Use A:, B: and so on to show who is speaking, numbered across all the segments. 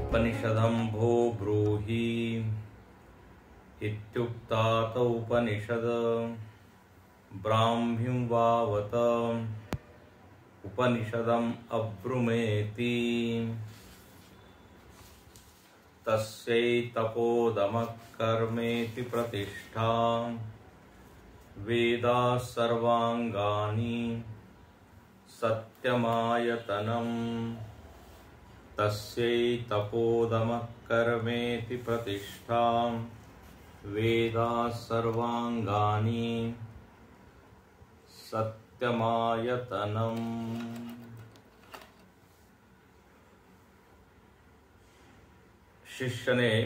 A: उपनिषदं भो ब्रूहि इत्युक्तात उपनिषद ब्राह्म्युवावत उपनिषदम् अब्रुमेति तस्यैतपोदमः कर्मेति प्रतिष्ठा वेदाः सर्वाङ्गानि सत्यमायतनम् तस्यैतपोदमः कर्मेति प्रतिष्ठा वेदाः सर्वाङ्गानि सत्यमायतनम्। शिष्य ने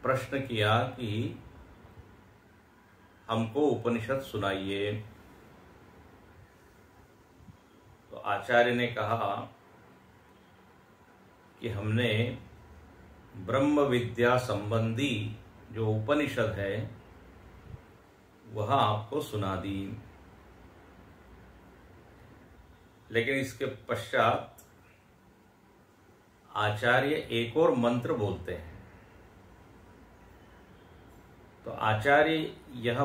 A: प्रश्न किया कि हमको उपनिषद सुनाइए। तो आचार्य ने कहा कि हमने ब्रह्म विद्या संबंधी जो उपनिषद है वह आपको सुना दी, लेकिन इसके पश्चात आचार्य एक और मंत्र बोलते हैं। तो आचार्य यह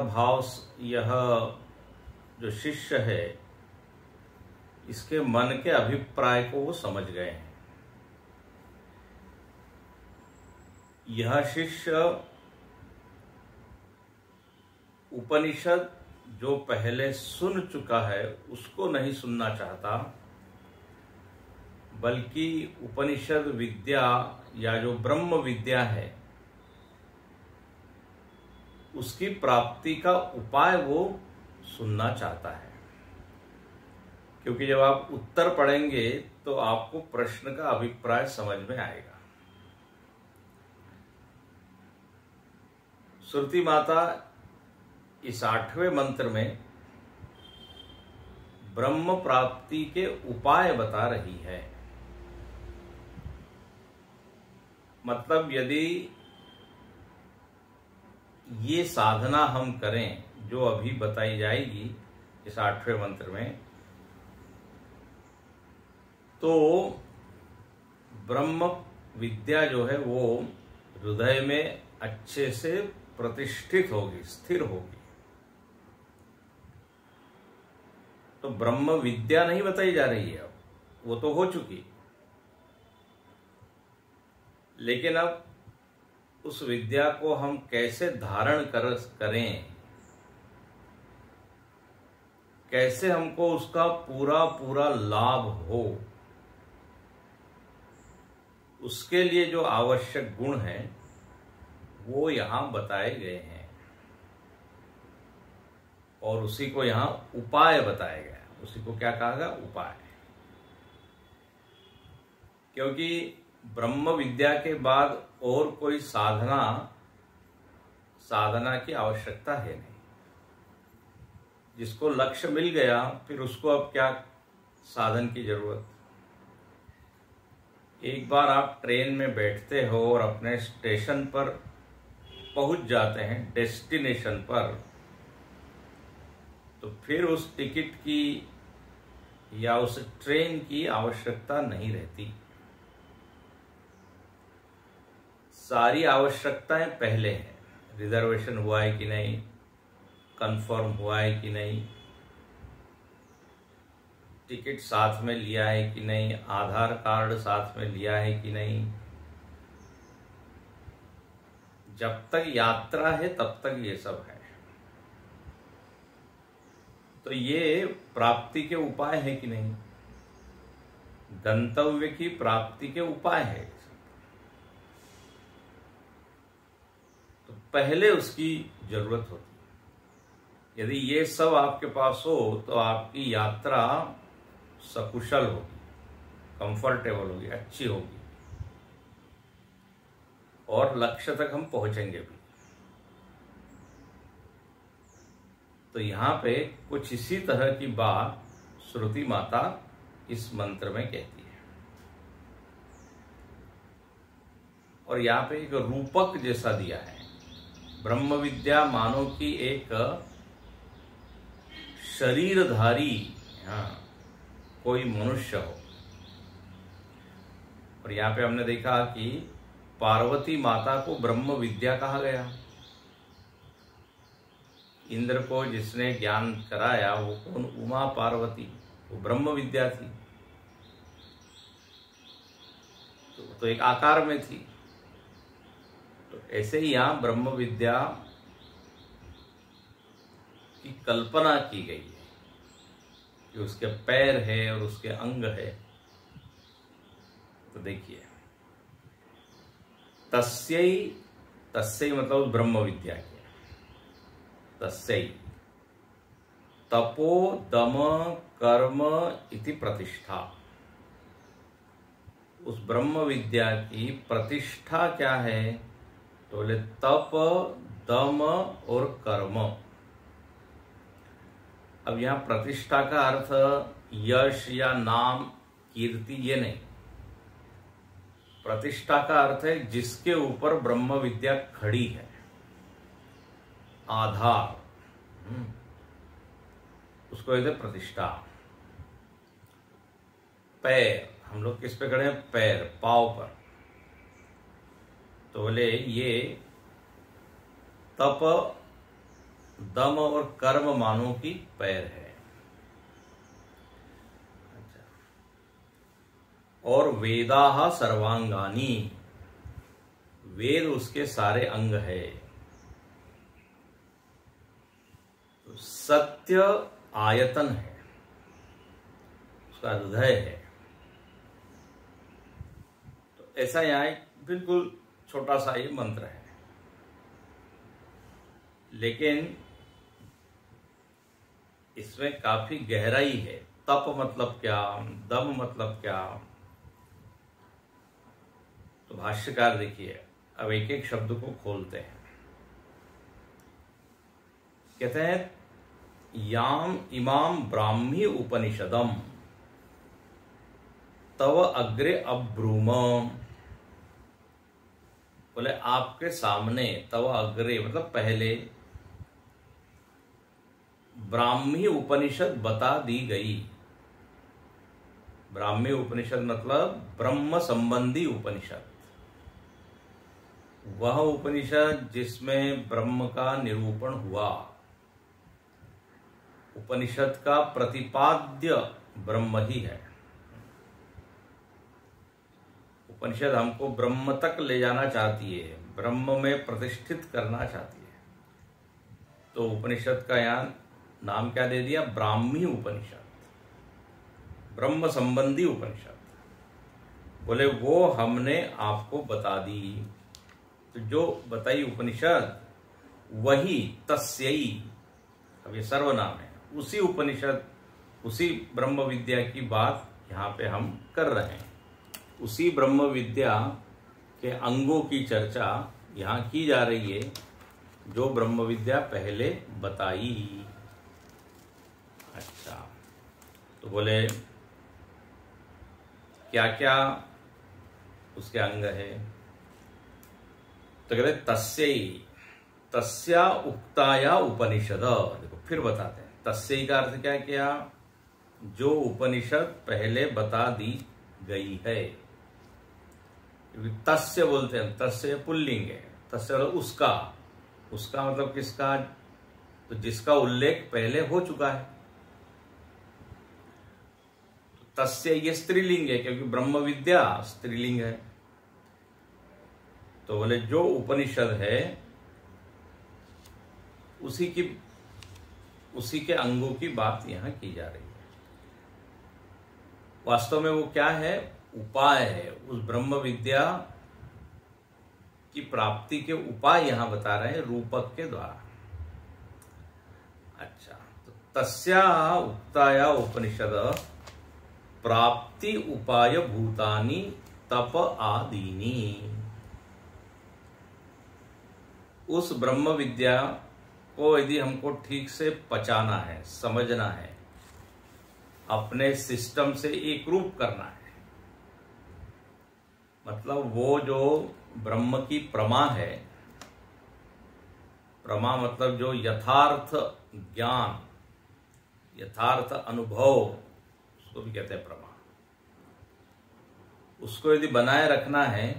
A: जो शिष्य है इसके मन के अभिप्राय को वो समझ गए हैं। यह शिष्य उपनिषद जो पहले सुन चुका है उसको नहीं सुनना चाहता, बल्कि उपनिषद विद्या या जो ब्रह्म विद्या है उसकी प्राप्ति का उपाय वो सुनना चाहता है। क्योंकि जब आप उत्तर पढ़ेंगे तो आपको प्रश्न का अभिप्राय समझ में आएगा। श्रुति माता इस 8वें मंत्र में ब्रह्म प्राप्ति के उपाय बता रही है। मतलब यदि ये साधना हम करें जो अभी बताई जाएगी इस 8वें मंत्र में, तो ब्रह्म विद्या जो है वो हृदय में अच्छे से प्रतिष्ठित होगी, स्थिर होगी। तो ब्रह्म विद्या नहीं बताई जा रही है, अब वो तो हो चुकी, लेकिन अब उस विद्या को हम कैसे धारण करें, कैसे हमको उसका पूरा पूरा लाभ हो, उसके लिए जो आवश्यक गुण हैं वो यहां बताए गए हैं और उसी को यहां उपाय बताया गया। उसी को क्या कहा गया? उपाय। क्योंकि ब्रह्म विद्या के बाद और कोई साधना की आवश्यकता है नहीं। जिसको लक्ष्य मिल गया फिर उसको अब क्या साधन की जरूरत। एक बार आप ट्रेन में बैठते हो और अपने स्टेशन पर पहुंच जाते हैं, डेस्टिनेशन पर, तो फिर उस टिकट की या उस ट्रेन की आवश्यकता नहीं रहती। सारी आवश्यकताएं पहले हैं। रिजर्वेशन हुआ है कि नहीं, कंफर्म हुआ है कि नहीं, टिकट साथ में लिया है कि नहीं, आधार कार्ड साथ में लिया है कि नहीं। जब तक यात्रा है तब तक ये सब है। तो ये प्राप्ति के उपाय है कि नहीं, गंतव्य की प्राप्ति के उपाय है। तो पहले उसकी जरूरत होती है। यदि ये सब आपके पास हो तो आपकी यात्रा सकुशल होगी, कंफर्टेबल होगी, अच्छी होगी और लक्ष्य तक हम पहुंचेंगे भी। तो यहां पे कुछ इसी तरह की बात श्रुति माता इस मंत्र में कहती है। और यहाँ पे एक रूपक जैसा दिया है। ब्रह्म विद्या मानो की एक शरीरधारी कोई मनुष्य हो, और यहाँ पे हमने देखा कि पार्वती माता को ब्रह्म विद्या कहा गया। इंद्र को जिसने ज्ञान कराया वो कौन? उमा पार्वती, वो ब्रह्म विद्या थी, तो एक आकार में थी। तो ऐसे ही यहाँ ब्रह्म विद्या की कल्पना की गई है कि उसके पैर है और उसके अंग है। तो देखिए, तस्यै, तस्यै मतलब ब्रह्म विद्या की, तस्यै तपो दम कर्म इति प्रतिष्ठा। उस ब्रह्म विद्या की प्रतिष्ठा क्या है? तो बोले तप, दम और कर्म। अब यहां प्रतिष्ठा का अर्थ यश या नाम, कीर्ति, ये नहीं। प्रतिष्ठा का अर्थ है जिसके ऊपर ब्रह्म विद्या खड़ी है, आधार, उसको कहते हैं प्रतिष्ठा। पैर, हम लोग किस पे खड़े हैं? पैर, पांव पर। तो बोले ये तप, दम और कर्म मानो की पैर है। अच्छा। और वेदाः सर्वांगानी, वेद उसके सारे अंग है। तो सत्य आयतन है, उसका हृदय है। तो ऐसा यहां एक बिल्कुल छोटा सा ये मंत्र है, लेकिन इसमें काफी गहराई है। तप मतलब क्या? दम मतलब क्या? तो भाष्यकार देखिए, अब एक एक शब्द को खोलते हैं। कहते हैं याम इमाम ब्राह्मी उपनिषदम तव अग्रे अब्रूम। बोले आपके सामने, तव अग्रे मतलब पहले, ब्राह्मी उपनिषद बता दी गई। ब्राह्मी उपनिषद मतलब ब्रह्म संबंधी उपनिषद, वह उपनिषद जिसमें ब्रह्म का निरूपण हुआ। उपनिषद का प्रतिपाद्य ब्रह्म ही है। उपनिषद हमको ब्रह्म तक ले जाना चाहती है, ब्रह्म में प्रतिष्ठित करना चाहती है। तो उपनिषद का यहाँ नाम क्या दे दिया? ब्राह्मी उपनिषद, ब्रह्म संबंधी उपनिषद। बोले वो हमने आपको बता दी। तो जो बताई उपनिषद वही तस्यै, अब ये सर्वनाम है, उसी उपनिषद, उसी ब्रह्म विद्या की बात यहाँ पे हम कर रहे हैं। उसी ब्रह्म विद्या के अंगों की चर्चा यहाँ की जा रही है, जो ब्रह्म विद्या पहले बताई। अच्छा, तो बोले क्या क्या उसके अंग है? तो कहते तस्यै, तस्या उक्ताया उपनिषद। देखो फिर बताते हैं, तस्यै का अर्थ क्या किया? जो उपनिषद पहले बता दी गई है। तस्य बोलते हैं, तस्य पुल्लिंग है, तस्य मतलब उसका, उसका मतलब किसका? तो जिसका उल्लेख पहले हो चुका है। तस्य ये स्त्रीलिंग है, क्योंकि ब्रह्म विद्या स्त्रीलिंग है। तो बोले जो उपनिषद है उसी के अंगों की बात यहां की जा रही है। वास्तव में वो क्या है? उपाय है। उस ब्रह्म विद्या की प्राप्ति के उपाय यहां बता रहे हैं रूपक के द्वारा। अच्छा, तो तस्या उक्ताया उपनिषद प्राप्ति उपाय भूतानि तप आदीनी। उस ब्रह्म विद्या को यदि हमको ठीक से पचाना है, समझना है, अपने सिस्टम से एक रूप करना है, मतलब वो जो ब्रह्म की प्रमा है, प्रमा मतलब जो यथार्थ ज्ञान, यथार्थ अनुभव, उसको भी कहते हैं प्रमा। उसको यदि बनाए रखना है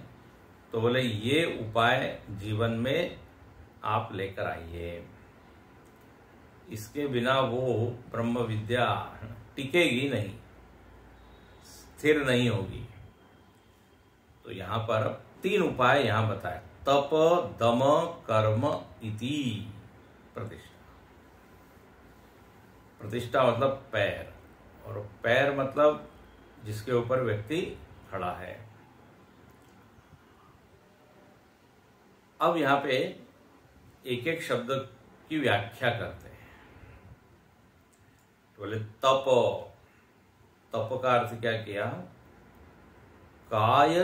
A: तो बोले ये उपाय जीवन में आप लेकर आइए, इसके बिना वो ब्रह्म विद्या टिकेगी नहीं, स्थिर नहीं होगी। तो यहां पर 3 उपाय यहां बताए, तप, दम, कर्म इति प्रतिष्ठा। प्रतिष्ठा मतलब पैर, और पैर मतलब जिसके ऊपर व्यक्ति खड़ा है। अब यहां पे एक एक शब्द की व्याख्या करते हैं। तो बोले तप, तप का अर्थ क्या किया? काया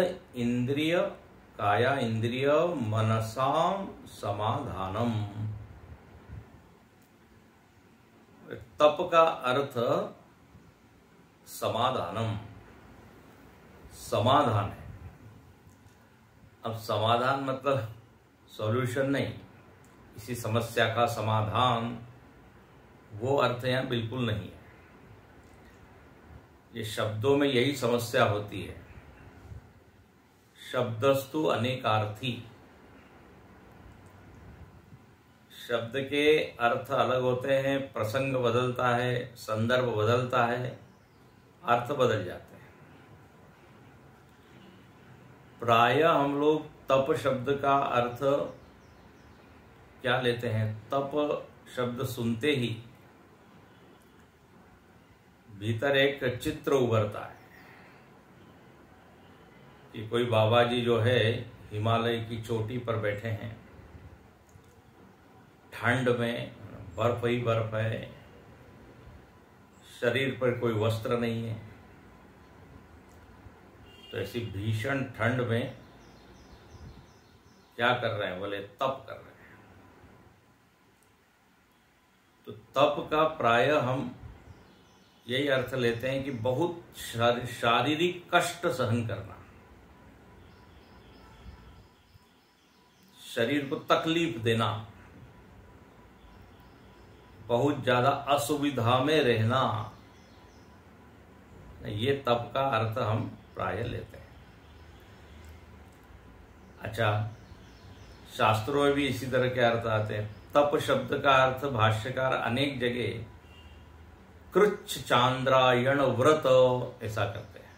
A: इंद्रिय मनसाम समाधानम। तप का अर्थ समाधानम, समाधान है। अब समाधान मतलब सॉल्यूशन नहीं, किसी समस्या का समाधान, वो अर्थ यहां बिल्कुल नहीं है। ये शब्दों में यही समस्या होती है, शब्दस्तु अनेकार्थी। शब्द के अर्थ अलग होते हैं, प्रसंग बदलता है, संदर्भ बदलता है, अर्थ बदल जाते हैं। प्राय हम लोग तप शब्द का अर्थ क्या लेते हैं? तप शब्द सुनते ही भीतर एक चित्र उभरता है कि कोई बाबा जी जो है हिमालय की चोटी पर बैठे हैं, ठंड में, बर्फ ही बर्फ है, शरीर पर कोई वस्त्र नहीं है। तो ऐसी भीषण ठंड में क्या कर रहे हैं? बोले तप कर रहे हैं। तो तप का प्राय हम यही अर्थ लेते हैं कि बहुत शारीरिक कष्ट सहन करना, शरीर को तकलीफ देना, बहुत ज्यादा असुविधा में रहना, ये तप का अर्थ हम प्राय लेते हैं। अच्छा, शास्त्रों में भी इसी तरह के अर्थ आते हैं। तप शब्द का अर्थ भाष्यकार अनेक जगह कृच्छ चांद्रायण व्रत ऐसा करते हैं।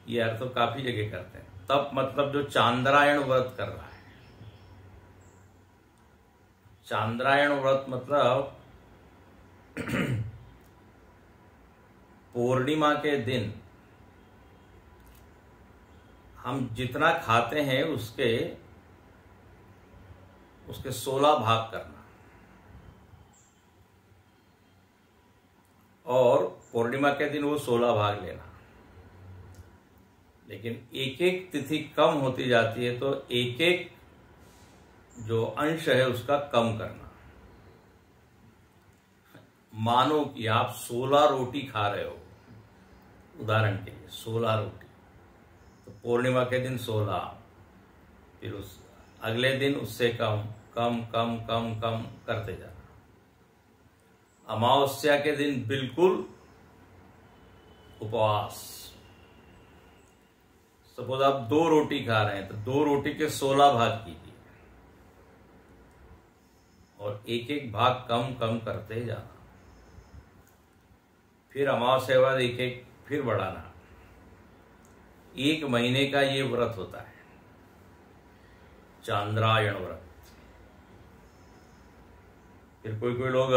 A: ये अर्थ काफी जगह करते हैं। तप मतलब जो चांद्रायण व्रत कर रहा है। चांद्रायण व्रत मतलब पूर्णिमा के दिन हम जितना खाते हैं उसके 16 भाग करना, और पूर्णिमा के दिन वो 16 भाग लेना। लेकिन एक एक तिथि कम होती जाती है, तो एक एक जो अंश है उसका कम करना। मानो कि आप 16 रोटी खा रहे हो, उदाहरण के लिए 16 रोटी, तो पूर्णिमा के दिन 16, फिर उस अगले दिन उससे कम कम कम कम कम करते जाना। अमावस्या के दिन बिल्कुल उपवास। सपोज आप 2 रोटी खा रहे हैं तो 2 रोटी के 16 भाग कीजिए, और एक एक भाग कम कम करते जाना। फिर अमावस्या के बाद एक एक फिर बढ़ाना। 1 महीने का ये व्रत होता है, चांद्रायण व्रत। फिर कोई कोई लोग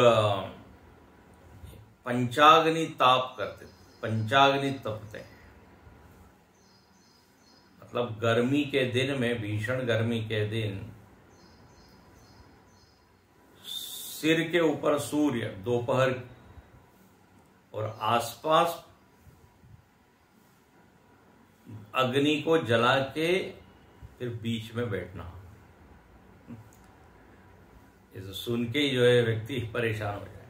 A: पंचाग्नि ताप करते, पंचाग्नि तपते हैं। मतलब गर्मी के दिन में, भीषण गर्मी के दिन, सिर के ऊपर सूर्य दोपहर और आसपास अग्नि को जला के फिर बीच में बैठना। इसे सुन के ही जो है व्यक्ति परेशान हो जाए,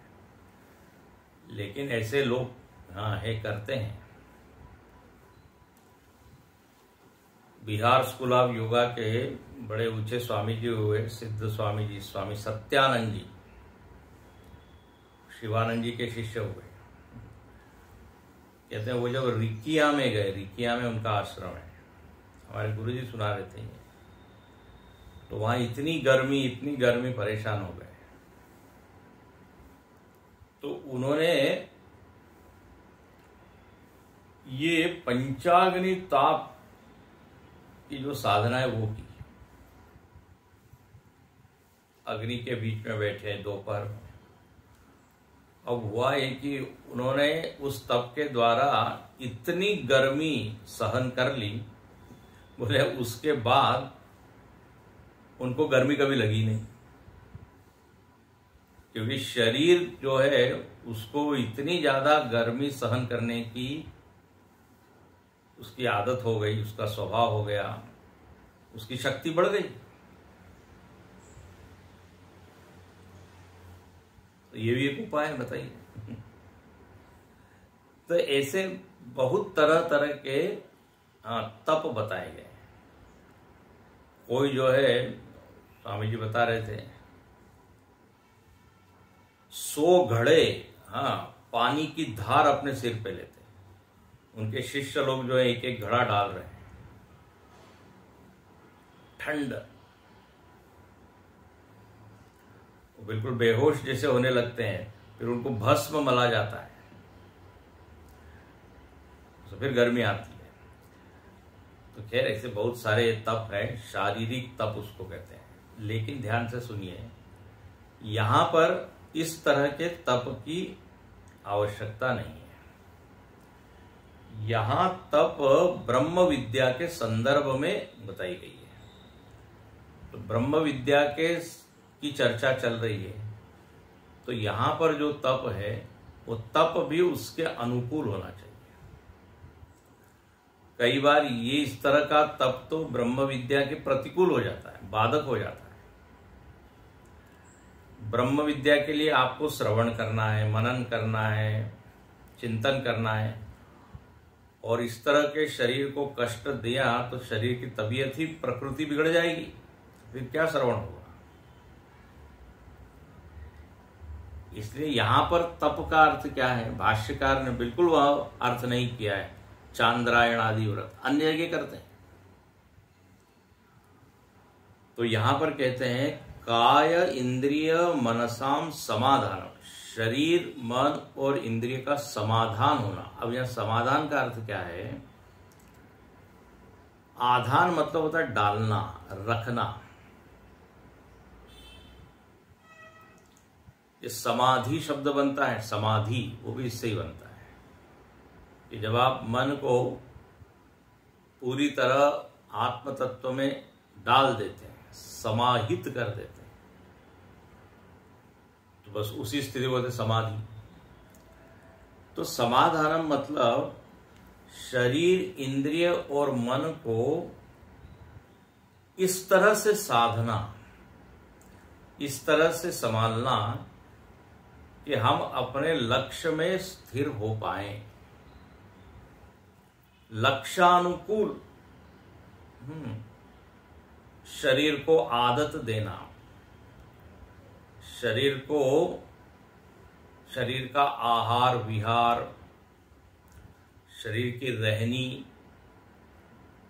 A: लेकिन ऐसे लोग करते हैं। बिहार स्कूल ऑफ योगा के बड़े ऊंचे स्वामी जी हुए, सिद्ध स्वामी जी, स्वामी सत्यानंद जी, शिवानंद जी के शिष्य हुए। कहते हैं वो जब रिकिया में गए, रिकिया में उनका आश्रम है, हमारे गुरुजी सुना रहे थे, तो वहां इतनी गर्मी परेशान हो गए। तो उन्होंने ये पंचाग्नि ताप की जो साधना है वो की। अग्नि के बीच में बैठे दोपहर में। अब हुआ है कि उन्होंने उस तप के द्वारा इतनी गर्मी सहन कर ली, बोले उसके बाद उनको गर्मी कभी लगी नहीं, क्योंकि शरीर जो है उसको इतनी ज्यादा गर्मी सहन करने की उसकी आदत हो गई, उसका स्वभाव हो गया, उसकी शक्ति बढ़ गई। तो ये भी एक उपाय है, बताइए। तो ऐसे बहुत तरह तरह के तप बताए गए। कोई जो है, स्वामी जी बता रहे थे, 100 घड़े पानी की धार अपने सिर पे लेते। उनके शिष्य लोग जो है एक एक घड़ा डाल रहे हैं, ठंड, वो बिल्कुल बेहोश जैसे होने लगते हैं, फिर उनको भस्म मला जाता है, तो फिर गर्मी आती है। तो खैर ऐसे बहुत सारे तप हैं, शारीरिक तप उसको कहते हैं। लेकिन ध्यान से सुनिए, यहां पर इस तरह के तप की आवश्यकता नहीं है। यहां तप ब्रह्म विद्या के संदर्भ में बताई गई है। तो ब्रह्म विद्या की चर्चा चल रही है, तो यहां पर जो तप है वो तप भी उसके अनुकूल होना चाहिए। कई बार ये इस तरह का तप तो ब्रह्म विद्या के प्रतिकूल हो जाता है, बाधक हो जाता है। ब्रह्म विद्या के लिए आपको श्रवण करना है, मनन करना है, चिंतन करना है, और इस तरह के शरीर को कष्ट दिया तो शरीर की तबीयत ही, प्रकृति बिगड़ जाएगी, फिर क्या श्रवण होगा। इसलिए यहां पर तप का अर्थ क्या है, भाष्यकार ने बिल्कुल वह अर्थ नहीं किया है। चांद्रायण आदि व्रत अन्य जगह करते हैं, तो यहां पर कहते हैं काय इंद्रिय मनसाम समाधान, शरीर मन और इंद्रिय का समाधान होना। अब यहां समाधान का अर्थ क्या है, आधान मतलब होता है डालना, रखना। ये समाधि शब्द बनता है, समाधि वो भी इससे ही बनता है कि जब आप मन को पूरी तरह आत्म तत्व में डाल देते हैं, समाहित कर देते हैं, तो बस उसी स्थिति को होते समाधि। तो समाधानम मतलब शरीर, इंद्रिय और मन को इस तरह से साधना, इस तरह से संभालना कि हम अपने लक्ष्य में स्थिर हो पाएं, लक्ष्यानुकूल शरीर को आदत देना, शरीर को, शरीर का आहार विहार, शरीर की रहनी,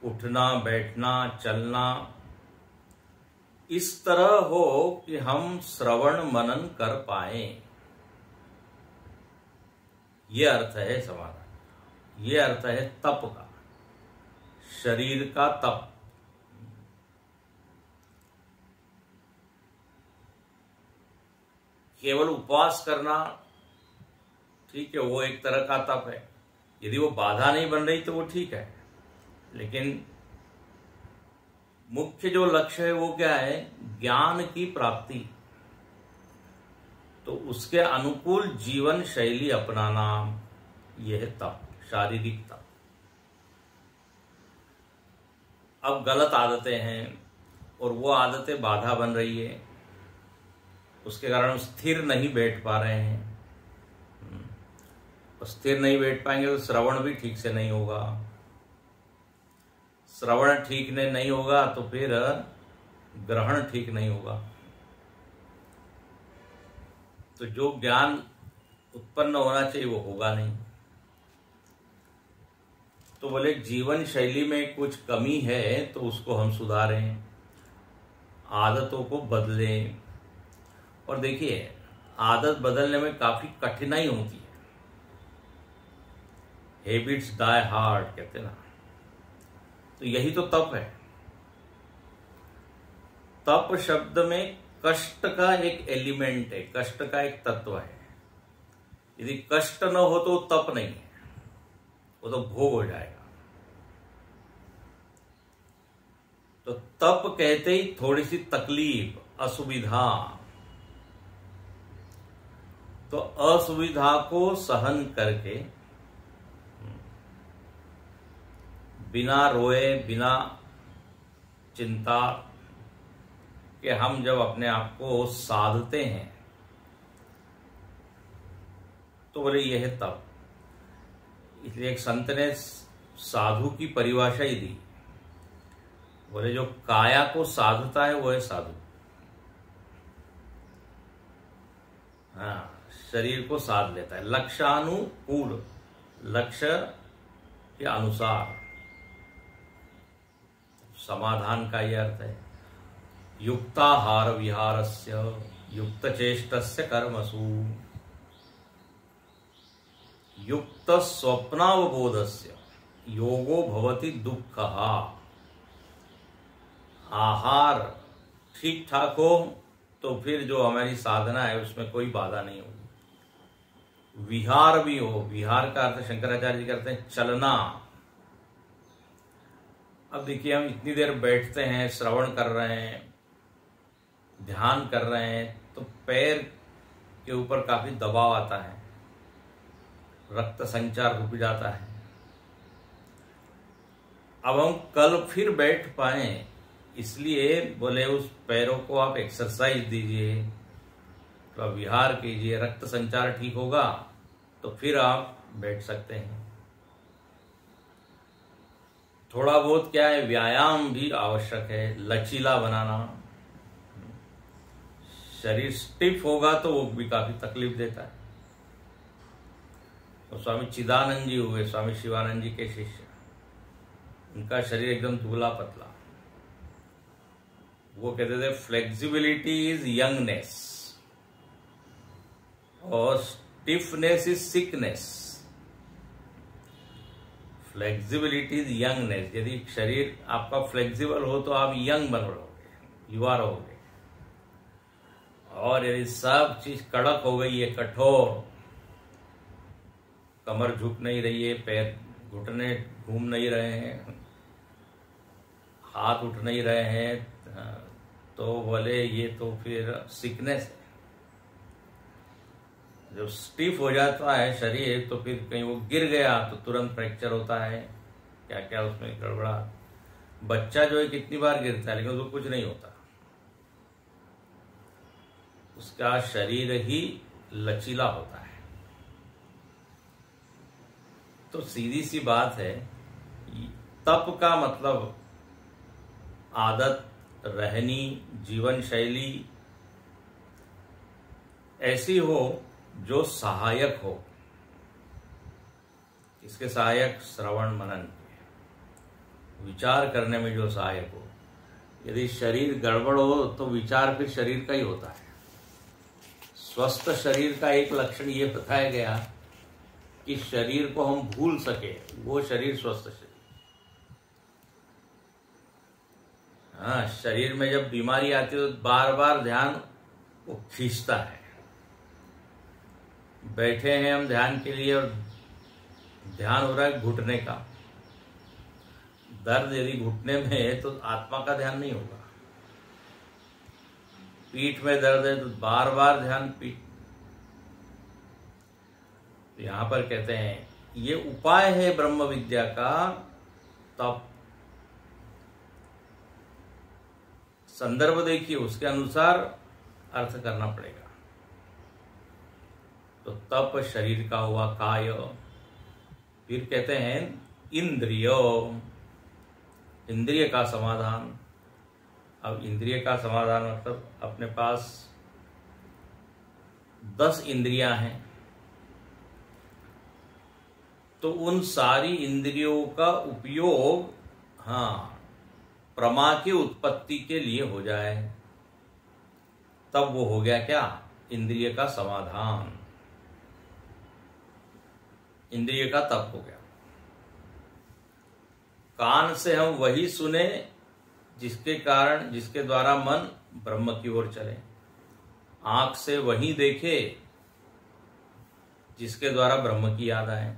A: उठना बैठना चलना इस तरह हो कि हम श्रवण मनन कर पाएं। ये अर्थ है समाधान, ये अर्थ है तप का, शरीर का तप। केवल उपवास करना ठीक है, वो एक तरह का तप है, यदि वो बाधा नहीं बन रही तो वो ठीक है। लेकिन मुख्य जो लक्ष्य है वो क्या है, ज्ञान की प्राप्ति, तो उसके अनुकूल जीवन शैली अपनाना, यह है तप, शारीरिक तप। अब गलत आदतें हैं और वो आदतें बाधा बन रही है, उसके कारण हम स्थिर नहीं बैठ पा रहे हैं, और स्थिर नहीं बैठ पाएंगे तो श्रवण भी ठीक से नहीं होगा, श्रवण ठीक नहीं होगा तो फिर ग्रहण ठीक नहीं होगा। तो जो ज्ञान उत्पन्न होना चाहिए वो होगा नहीं। तो बोले जीवन शैली में कुछ कमी है तो उसको हम सुधारें, आदतों को बदलें। और देखिए, आदत बदलने में काफी कठिनाई होती है। हैबिट्स डाई हार्ड कहते ना, तो यही तो तप है। तप शब्द में कष्ट का एक एलिमेंट है, कष्ट का एक तत्व है। यदि कष्ट न हो तो तप नहीं है, वो तो भोग हो जाएगा। तो तप कहते ही थोड़ी सी तकलीफ, असुविधा, तो असुविधा को सहन करके बिना रोए, बिना चिंता कि हम जब अपने आप को साधते हैं तो बोले यह है तप। इसलिए एक संत ने साधु की परिभाषा ही दी, बोले जो काया को साधता है वो है साधु। हाँ, शरीर को साध लेता है, लक्ष्यानुकूल, लक्ष्य के अनुसार। समाधान का यह अर्थ है युक्ताहार विहारस्य युक्त चेष्टस्य कर्मसु युक्त स्वप्नावबोधस्य योगो भवति दुःखः। आहार ठीक ठाक हो तो फिर जो हमारी साधना है उसमें कोई बाधा नहीं होगी। विहार भी हो, विहार का अर्थ शंकराचार्य जी करते हैं चलना। अब देखिए, हम इतनी देर बैठते हैं, श्रवण कर रहे हैं, ध्यान कर रहे हैं, तो पैर के ऊपर काफी दबाव आता है, रक्त संचार रुक जाता है। अब हम कल फिर बैठ पाए, इसलिए बोले उस पैरों को आप एक्सरसाइज दीजिए, तो विहार कीजिए, रक्त संचार ठीक होगा तो फिर आप बैठ सकते हैं। थोड़ा बहुत क्या है, व्यायाम भी आवश्यक है, लचीला बनाना। शरीर स्टिफ होगा तो वो भी काफी तकलीफ देता है। तो स्वामी चिदानंद जी हुए स्वामी शिवानंद जी के शिष्य, उनका शरीर एकदम दुबला पतला। वो कहते थे फ्लेक्सिबिलिटी इज यंगनेस और stiffness is sickness. Flexibility is youngness, यदि शरीर आपका फ्लेक्सिबल हो तो आप यंग बनोगे, युवा रहोगे। और यदि सब चीज कड़क हो गई है, कठोर, कमर झुक नहीं रही है, पैर घुटने घूम नहीं रहे हैं, हाथ उठ नहीं रहे हैं, तो बोले ये तो फिर सिकनेस है। जब स्टिफ हो जाता है शरीर तो फिर कहीं वो गिर गया तो तुरंत फ्रैक्चर होता है, क्या क्या उसमें गड़बड़ा। बच्चा जो है कितनी बार गिरता है लेकिन उसको कुछ नहीं होता, उसका शरीर ही लचीला होता है। तो सीधी सी बात है, तप का मतलब आदत, रहनी, जीवन शैली ऐसी हो जो सहायक हो। इसके सहायक श्रवण मनन, विचार करने में जो सहायक हो। यदि शरीर गड़बड़ हो तो विचार फिर शरीर का ही होता है। स्वस्थ शरीर का एक लक्षण ये बताया गया कि शरीर को हम भूल सके, वो शरीर स्वस्थ शरीर। हाँ, शरीर में जब बीमारी आती है तो बार बार ध्यान वो खींचता है। बैठे हैं हम ध्यान के लिए और ध्यान हो रहा है घुटने का, दर्द यदि घुटने में है तो आत्मा का ध्यान नहीं होगा। पीठ में दर्द है तो बार बार ध्यान पीठ। तो यहां पर कहते हैं ये उपाय है ब्रह्म विद्या का, तप। संदर्भ देखिए, उसके अनुसार अर्थ करना पड़ेगा। तो तप शरीर का हुआ, काय। फिर कहते हैं इंद्रिय, इंद्रिय का समाधान। अब इंद्रिय का समाधान मतलब अपने पास 10 इंद्रियां हैं। तो उन सारी इंद्रियों का उपयोग प्रमा की उत्पत्ति के लिए हो जाए, तब वो हो गया क्या? इंद्रिय का समाधान, इंद्रिय का तप हो गया। कान से हम वही सुने जिसके द्वारा मन ब्रह्म की ओर चले। आंख से वही देखे जिसके द्वारा ब्रह्म की याद आए।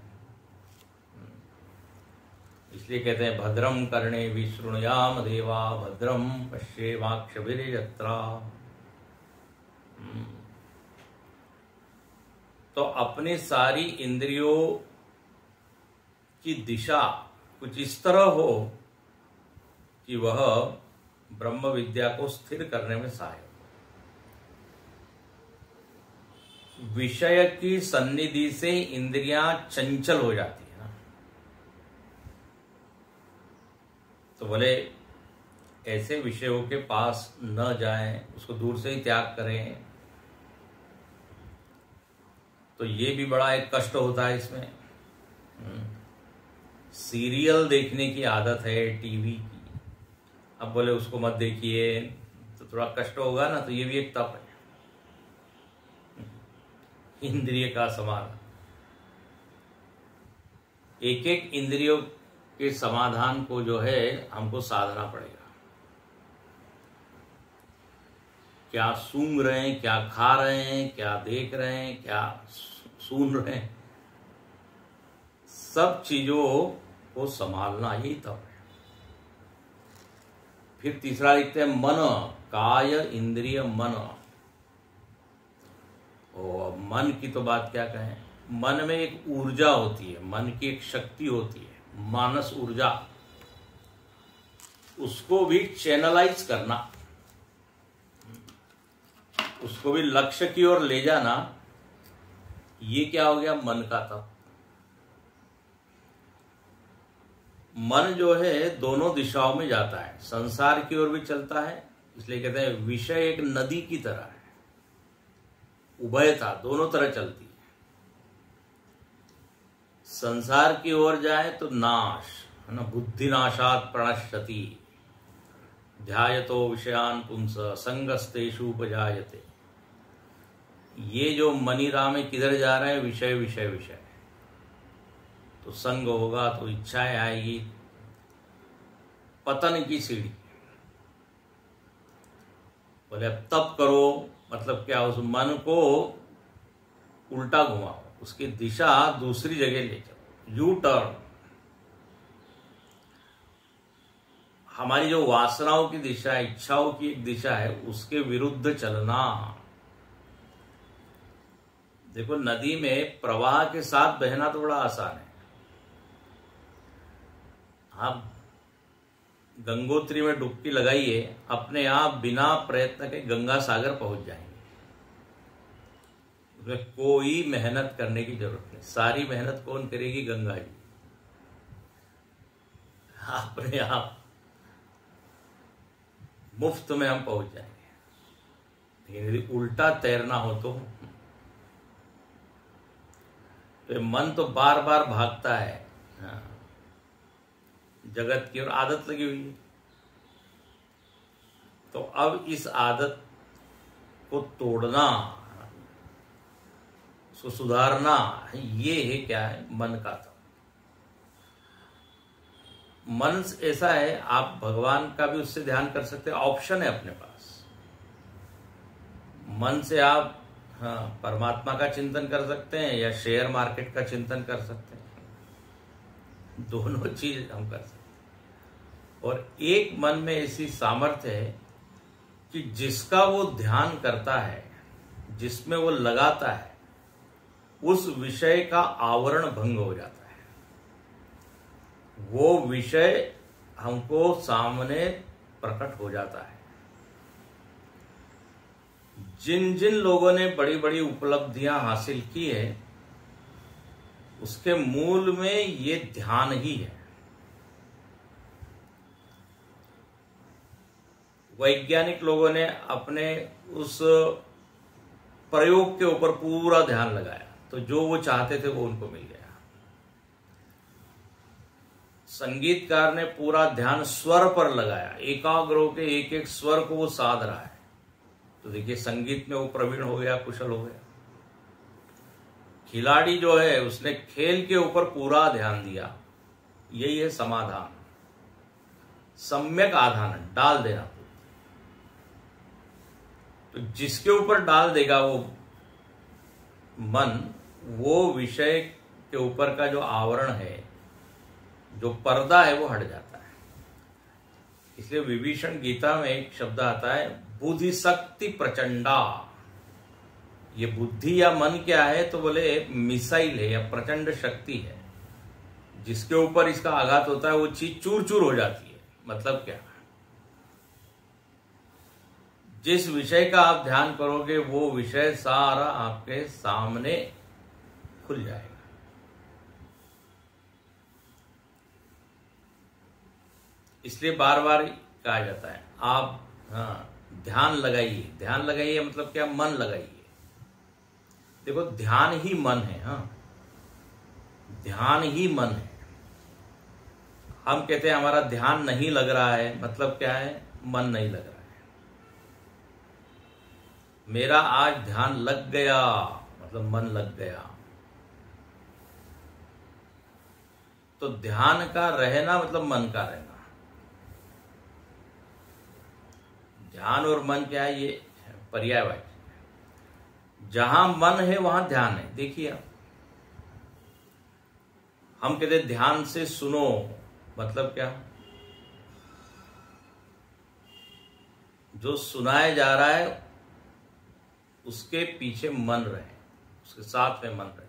A: इसलिए कहते हैं भद्रम कर्णे विशृणुयाम देवा भद्रम पश्येमाक्षभिर्यत्रा। तो अपनी सारी इंद्रियों की दिशा कुछ इस तरह हो कि वह ब्रह्म विद्या को स्थिर करने में सहायक हो। विषय की सन्निधि से इंद्रियां चंचल हो जाती है ना, तो बोले ऐसे विषयों के पास न जाएं, उसको दूर से ही त्याग करें। तो ये भी बड़ा एक कष्ट होता है इसमें। सीरियल देखने की आदत है टीवी की, अब बोले उसको मत देखिए तो थोड़ा कष्ट होगा ना, तो ये भी एक तप है, इंद्रिय का समाधान। एक एक इंद्रियों के समाधान को जो है हमको साधना पड़ेगा। क्या सूंघ रहे हैं, क्या खा रहे हैं, क्या देख रहे हैं, क्या सुन रहे हैं, सब चीजों को संभालना ही तप है। फिर तीसरा लिखते हैं मन, काय इंद्रिय मन। और मन की तो बात क्या कहें, मन में एक ऊर्जा होती है, मन की एक शक्ति होती है, मानस ऊर्जा, उसको भी चैनलाइज करना, उसको भी लक्ष्य की ओर ले जाना, ये क्या हो गया? मन का तप। मन जो है दोनों दिशाओं में जाता है, संसार की ओर भी चलता है, इसलिए कहते हैं विषय एक नदी की तरह है, उभयता दोनों तरह चलती है। संसार की ओर जाए तो नाश है ना, बुद्धिनाशात प्रणश्यति, ध्यायतो विषयान पुंस संगस्तेषु उपजायते। ये जो मनीरा में किधर जा रहे हैं? विषय विषय विषय। तो संग होगा तो इच्छाएं आएगी, पतन की सीढ़ी। बोले अब तप करो, मतलब क्या? उस मन को उल्टा घुमाओ, उसकी दिशा दूसरी जगह ले जाओ, यू टर्न। हमारी जो वासनाओं की दिशा है, इच्छाओं की एक दिशा है, उसके विरुद्ध चलना। देखो नदी में प्रवाह के साथ बहना तो बड़ा आसान है। आप गंगोत्री में डुबकी लगाइए, अपने आप बिना प्रयत्न के गंगा सागर पहुंच जाएंगे। उसमें कोई मेहनत करने की जरूरत नहीं। सारी मेहनत कौन करेगी? गंगा जी। अपने आप मुफ्त में हम पहुंच जाएंगे। लेकिन यदि उल्टा तैरना हो तो मन तो बार बार भागता है जगत की ओर, आदत लगी हुई है। तो अब इस आदत को तोड़ना, उसको सुधारना, ये है क्या है? मन का तप। मन ऐसा है, आप भगवान का भी उससे ध्यान कर सकते हैं, ऑप्शन है अपने पास। मन से आप परमात्मा का चिंतन कर सकते हैं या शेयर मार्केट का चिंतन कर सकते हैं। दोनों चीज हम कर सकते हैं। और एक मन में ऐसी सामर्थ्य है कि जिसका वो ध्यान करता है, जिसमें वो लगाता है, उस विषय का आवरण भंग हो जाता है। वो विषय हमको सामने प्रकट हो जाता है। जिन जिन लोगों ने बड़ी बड़ी उपलब्धियां हासिल की है, उसके मूल में ये ध्यान ही है। वैज्ञानिक लोगों ने अपने उस प्रयोग के ऊपर पूरा ध्यान लगाया, तो जो वो चाहते थे वो उनको मिल गया। संगीतकार ने पूरा ध्यान स्वर पर लगाया, एकाग्र होकर एक एक स्वर को वो साध रहा है, तो देखिए संगीत में वो प्रवीण हो गया, कुशल हो गया। खिलाड़ी जो है उसने खेल के ऊपर पूरा ध्यान दिया, यही है समाधान, सम्यक आधान, डाल देना। तो जिसके ऊपर डाल देगा वो मन, वो विषय के ऊपर का जो आवरण है, जो पर्दा है, वो हट जाता है। इसलिए विभीषण गीता में एक शब्द आता है, बुद्धि शक्ति प्रचंडा। ये बुद्धि या मन क्या है, तो बोले मिसाइल है या प्रचंड शक्ति है, जिसके ऊपर इसका आघात होता है वो चीज चूर चूर हो जाती है। मतलब क्या, जिस विषय का आप ध्यान करोगे वो विषय सारा आपके सामने खुल जाएगा। इसलिए बार बार कहा जाता है आप ध्यान लगाइए। ध्यान लगाइए मतलब क्या, मन लगाइए। देखो ध्यान ही मन है, ध्यान ही मन है। हम कहते हैं हमारा ध्यान नहीं लग रहा है, मतलब क्या है, मन नहीं लग रहा है। मेरा आज ध्यान लग गया मतलब मन लग गया। तो ध्यान का रहना मतलब मन का रहना। ध्यान और मन क्या है, ये पर्यायवाची। जहां मन है वहां ध्यान है। देखिए हम कहते ध्यान से सुनो, मतलब क्या, जो सुनाया जा रहा है उसके पीछे मन रहे, उसके साथ में मन रहे।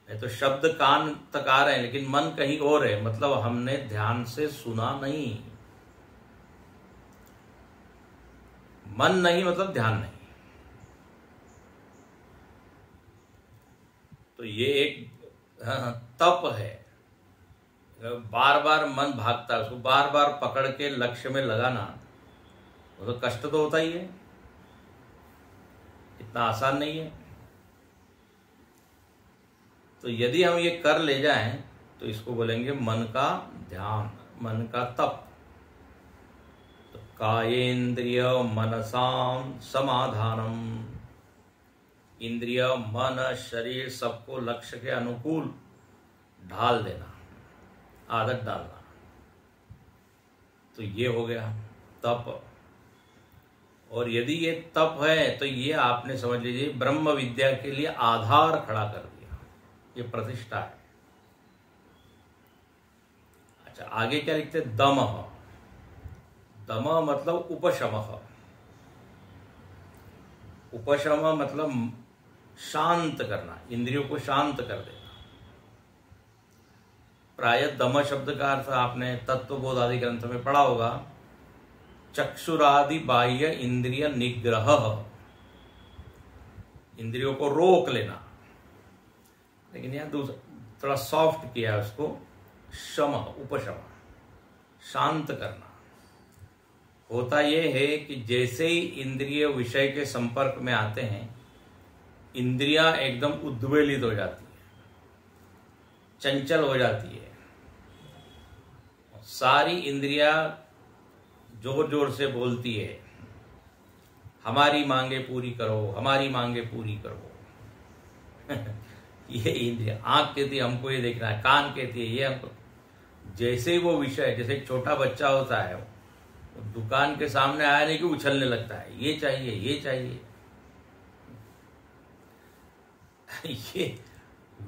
A: नहीं तो शब्द कान तक आ रहे हैं लेकिन मन कहीं और है, मतलब हमने ध्यान से सुना नहीं। मन नहीं मतलब ध्यान नहीं। तो ये एक तप है। बार बार मन भागता है, उसको बार बार पकड़ के लक्ष्य में लगाना, वो तो कष्ट तो होता ही है, इतना आसान नहीं है। तो यदि हम ये कर ले जाएं तो इसको बोलेंगे मन का ध्यान, मन का तप। तो कायेन्द्रिय मनसाम समाधानम, इंद्रिय मन शरीर सबको लक्ष्य के अनुकूल ढाल देना, आदत डालना। तो ये हो गया तप। और यदि ये तप है तो ये आपने समझ लीजिए ब्रह्म विद्या के लिए आधार खड़ा कर दिया, ये प्रतिष्ठा है। अच्छा आगे क्या लिखते, दमः। दमः मतलब उपशमः। उपशमः मतलब शांत करना, इंद्रियों को शांत कर देना। प्राय दम शब्द का अर्थ आपने तत्वबोध आदि ग्रंथ में पढ़ा होगा, चक्षुरादि बाह्य इंद्रिय निग्रह, इंद्रियों को रोक लेना। लेकिन यहां दूसरा थोड़ा सॉफ्ट किया है उसको, शम, उपशम, शांत करना। होता यह है कि जैसे ही इंद्रिय विषय के संपर्क में आते हैं, इंद्रियां एकदम उद्वेलित हो जाती है, चंचल हो जाती है। सारी इंद्रियां जोर जोर से बोलती है, हमारी मांगे पूरी करो, हमारी मांगे पूरी करो। ये इंद्रिया, आंख कहती है हमको ये देखना है, कान कहती है ये हमको। जैसे ही वो विषय, जैसे एक छोटा बच्चा होता है, दुकान के सामने आया नहीं कि उछलने लगता है, ये चाहिए ये चाहिए। ये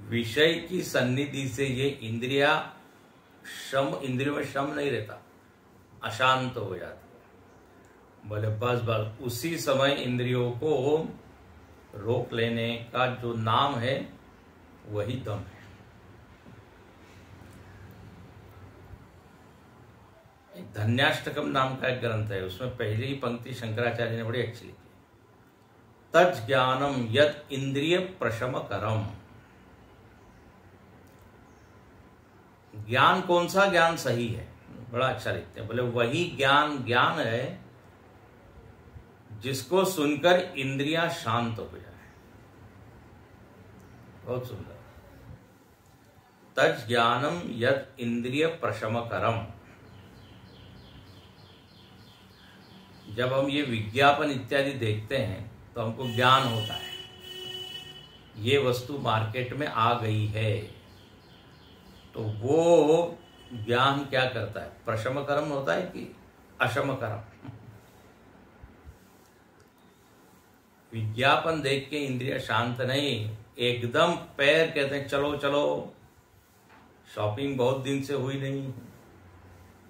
A: विषय की सन्निधि से ये इंद्रिया श्रम, इंद्रियों में श्रम नहीं रहता, अशांत हो जाती है। बोले बस बस उसी समय इंद्रियों को रोक लेने का जो नाम है वही दम है। धन्याष्टकम नाम का एक ग्रंथ है, उसमें पहली ही पंक्ति शंकराचार्य ने बड़ी अच्छी लिखी, तज ज्ञानम यद इंद्रिय प्रशम करम। ज्ञान कौन सा ज्ञान सही है, बड़ा अच्छा लिखते हैं। बोले वही ज्ञान है जिसको सुनकर इंद्रियां शांत हो जाए। बहुत सुंदर। तज ज्ञानम यद इंद्रिय प्रशमकरम। जब हम ये विज्ञापन इत्यादि देखते हैं तो हमको ज्ञान होता है, ये वस्तु मार्केट में आ गई है, तो वो ज्ञान क्या करता है, प्रशमकरम होता है कि अशमकरम। विज्ञापन देख के इंद्रिय शांत नहीं, एकदम पैर कहते हैं चलो चलो, शॉपिंग बहुत दिन से हुई नहीं,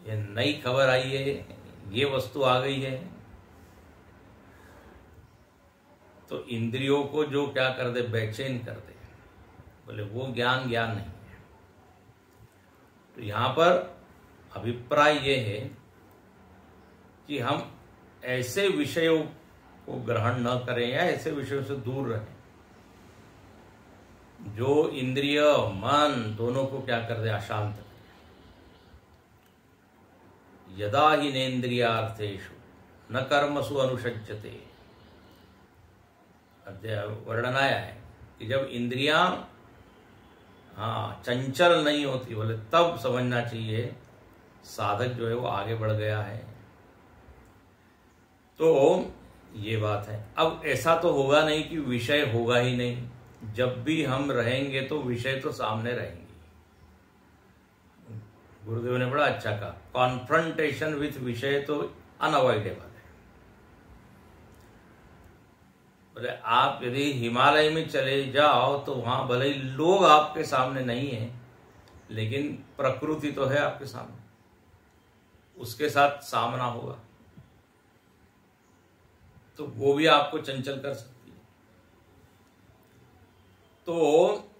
A: ये नई खबर आई है, ये वस्तु आ गई है। तो इंद्रियों को जो क्या कर दे, बेचैन कर दे, बोले वो ज्ञान नहीं है। तो यहां पर अभिप्राय ये है कि हम ऐसे विषयों को ग्रहण न करें या ऐसे विषयों से दूर रहें जो इंद्रिय मन दोनों को क्या कर दे, अशांत करे। यदा हि नेन्द्रियार्थेषु न कर्मसु अनुषज्यते, वर्णन आया है कि जब इंद्रियां चंचल नहीं होती, बोले तब समझना चाहिए साधक जो है वो आगे बढ़ गया है। तो ये बात है। अब ऐसा तो होगा नहीं कि विषय होगा ही नहीं, जब भी हम रहेंगे तो विषय तो सामने रहेंगे। गुरुदेव ने बड़ा अच्छा कहा, कॉन्फ्रंटेशन विथ विषय तो अनअवॉइडेबल है। बोले आप यदि हिमालय में चले जाओ तो वहां भले ही लोग आपके सामने नहीं है, लेकिन प्रकृति तो है आपके सामने, उसके साथ सामना होगा, तो वो भी आपको चंचल कर सकती है। तो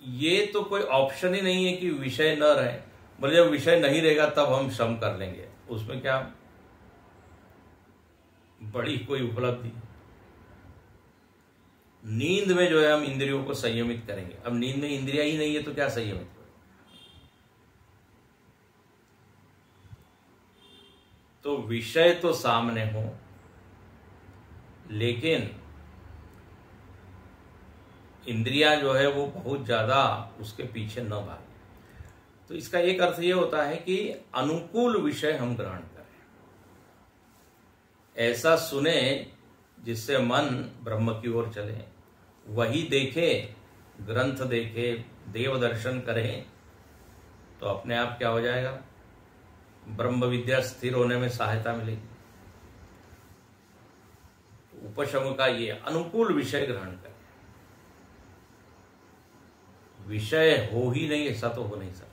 A: ये तो कोई ऑप्शन ही नहीं है कि विषय न रहे। बोले जब विषय नहीं रहेगा तब हम श्रम कर लेंगे, उसमें क्या बड़ी कोई उपलब्धि। नींद में जो है हम इंद्रियों को संयमित करेंगे, अब नींद में इंद्रियां ही नहीं है तो क्या संयमित करें। तो विषय तो सामने हो, लेकिन इंद्रियां जो है वो बहुत ज्यादा उसके पीछे न भागे। तो इसका एक अर्थ ये होता है कि अनुकूल विषय हम ग्रहण करें, ऐसा सुने जिससे मन ब्रह्म की ओर चले, वही देखे, ग्रंथ देखे, देव दर्शन करें, तो अपने आप क्या हो जाएगा, ब्रह्म विद्या स्थिर होने में सहायता मिलेगी। उपशम का ये अनुकूल विषय ग्रहण करें। विषय हो ही नहीं ऐसा तो हो नहीं सकता।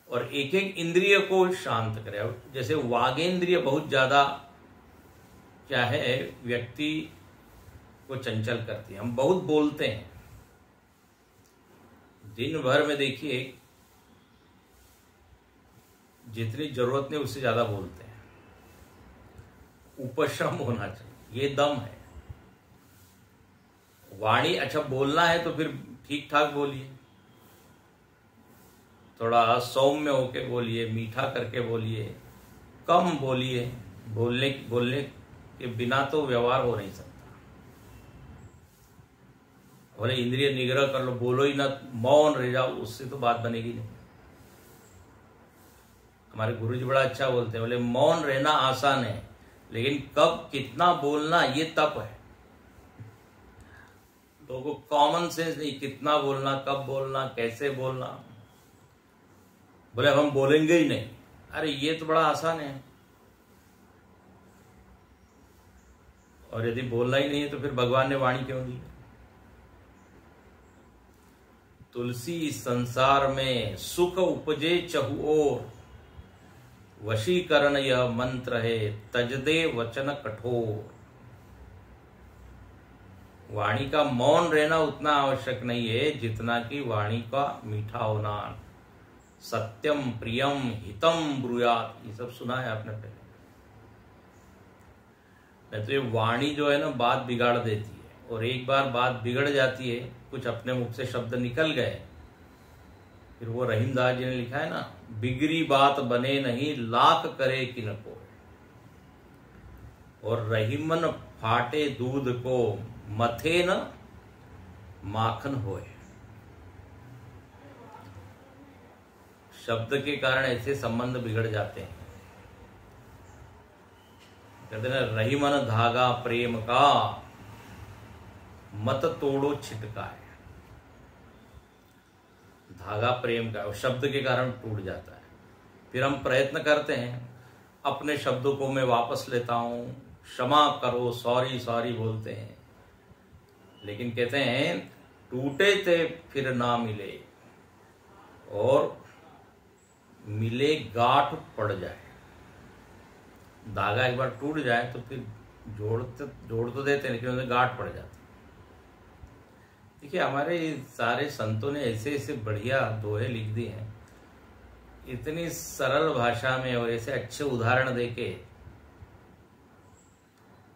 A: और एक एक इंद्रिय को शांत करे। जैसे वागेंद्रिय बहुत ज्यादा क्या है, व्यक्ति को चंचल करती है। हम बहुत बोलते हैं, दिन भर में देखिए जितनी जरूरत नहीं उससे ज्यादा बोलते हैं। उपशम होना चाहिए, ये दम है। वाणी अच्छा बोलना है तो फिर ठीक ठाक बोलिए, थोड़ा सौम्य होके बोलिए, मीठा करके बोलिए, कम बोलिए। बोलने के बिना तो व्यवहार हो नहीं सकता। बोले इंद्रिय निग्रह कर लो, बोलो ही ना, मौन रह जाओ, उससे तो बात बनेगी नहीं। हमारे गुरुजी बड़ा अच्छा बोलते हैं, बोले मौन रहना आसान है, लेकिन कब कितना बोलना ये तप है। लोगों को कॉमन सेंस नहीं, कितना बोलना, कब बोलना, कैसे बोलना। बोले हम बोलेंगे ही नहीं, अरे ये तो बड़ा आसान है। और यदि बोलना ही नहीं है तो फिर भगवान ने वाणी क्यों दी। तुलसी संसार में सुख उपजे चहुओर, वशीकरण यह मंत्र है, तजदे वचन कठोर। वाणी का मौन रहना उतना आवश्यक नहीं है जितना कि वाणी का मीठा होना। सत्यम प्रियम हितम ब्रूयात, ये सब सुना है आपने पहले। नहीं तो ये वाणी जो है ना बात बिगाड़ देती है, और एक बार बात बिगड़ जाती है, कुछ अपने मुख से शब्द निकल गए, फिर वो रहीमदास जी ने लिखा है ना, बिगड़ी बात बने नहीं, लाख करे कि न को। और रहीमन फाटे दूध को, मथे न माखन होए। शब्द के कारण ऐसे संबंध बिगड़ जाते हैं। कहते हैं रही मन धागा प्रेम का, मत तोड़ो छिटका है। धागा प्रेम का शब्द के कारण टूट जाता है। फिर हम प्रयत्न करते हैं, अपने शब्दों को मैं वापस लेता हूं, क्षमा करो, सॉरी सॉरी बोलते हैं, लेकिन कहते हैं टूटे थे फिर ना मिले, और मिले गांठ पड़ जाए। धागा एक बार टूट जाए तो फिर जोड़ तो देते हैं, लेकिन उसमें गांठ पड़ जाती। देखिए हमारे सारे संतों ने ऐसे ऐसे बढ़िया दोहे लिख दिए हैं, इतनी सरल भाषा में और ऐसे अच्छे उदाहरण देके।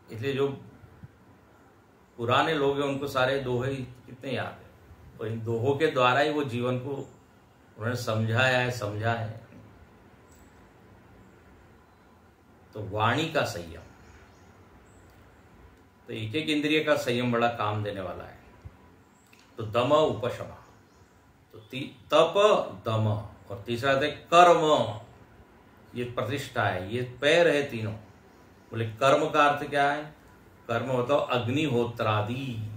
A: इसलिए जो पुराने लोग हैं उनको सारे दोहे कितने याद है, और इन दोहों के द्वारा ही वो जीवन को उन्होंने समझाया है, समझा है। तो वाणी का संयम, तो एक एक इंद्रिय का संयम बड़ा काम देने वाला है। तो दम उपशमा, तो तप दम, और तीसरा है कर्म, ये प्रतिष्ठा है, ये पैर है तीनों। बोले कर्म का अर्थ क्या है? कर्म होता है अग्निहोत्रादि,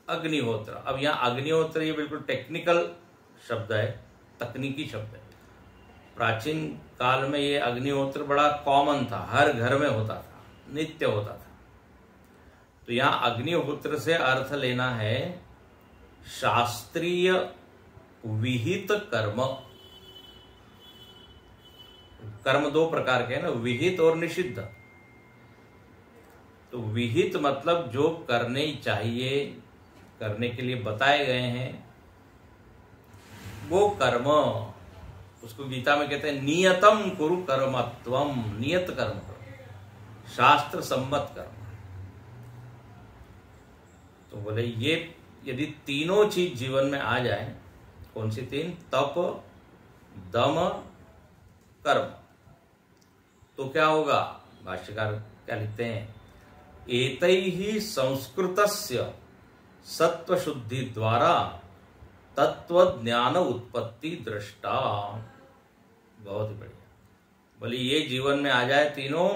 A: अग्निहोत्र। अब यहाँ अग्निहोत्र ये बिल्कुल टेक्निकल शब्द है, तकनीकी शब्द है। प्राचीन काल में ये अग्निहोत्र बड़ा कॉमन था, हर घर में होता था, नित्य होता था। तो यहाँ अग्निहोत्र से अर्थ लेना है शास्त्रीय विहित कर्म। कर्म दो प्रकार के हैं ना, विहित और निषिद्ध। तो विहित मतलब जो करने चाहिए, करने के लिए बताए गए हैं वो कर्म, उसको गीता में कहते हैं नियतम कुरु कर्मत्वम, नियत कर्म करो, शास्त्र सम्मत कर्म। तो बोले ये यदि तीनों चीज जीवन में आ जाए, कौन सी तीन? तप, दम, कर्म, तो क्या होगा? भाष्यकार क्या लिखते हैं? एतैहि संस्कृतस्य सत्व शुद्धि द्वारा तत्व ज्ञान उत्पत्ति दृष्टा। बहुत ही बढ़िया। बोले ये जीवन में आ जाए तीनों,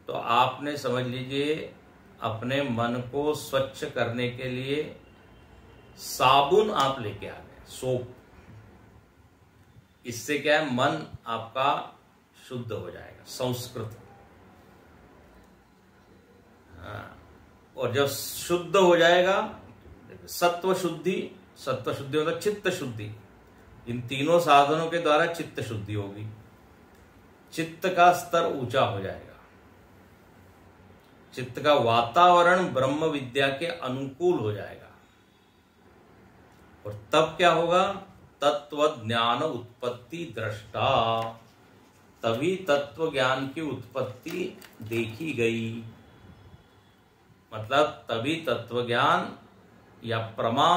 A: तो आपने समझ लीजिए अपने मन को स्वच्छ करने के लिए साबुन आप लेके आ गए, सोप। इससे क्या है? मन आपका शुद्ध हो जाएगा, संस्कृत। और जब शुद्ध हो जाएगा, सत्व शुद्धि, सत्व शुद्धि मतलब चित्त शुद्धि। इन तीनों साधनों के द्वारा चित्त शुद्धि होगी, चित्त का स्तर ऊंचा हो जाएगा, चित्त का वातावरण ब्रह्म विद्या के अनुकूल हो जाएगा। और तब क्या होगा? तत्व ज्ञान उत्पत्ति दृष्टा, तभी तत्व ज्ञान की उत्पत्ति देखी गई। मतलब तभी तत्व ज्ञान या प्रमा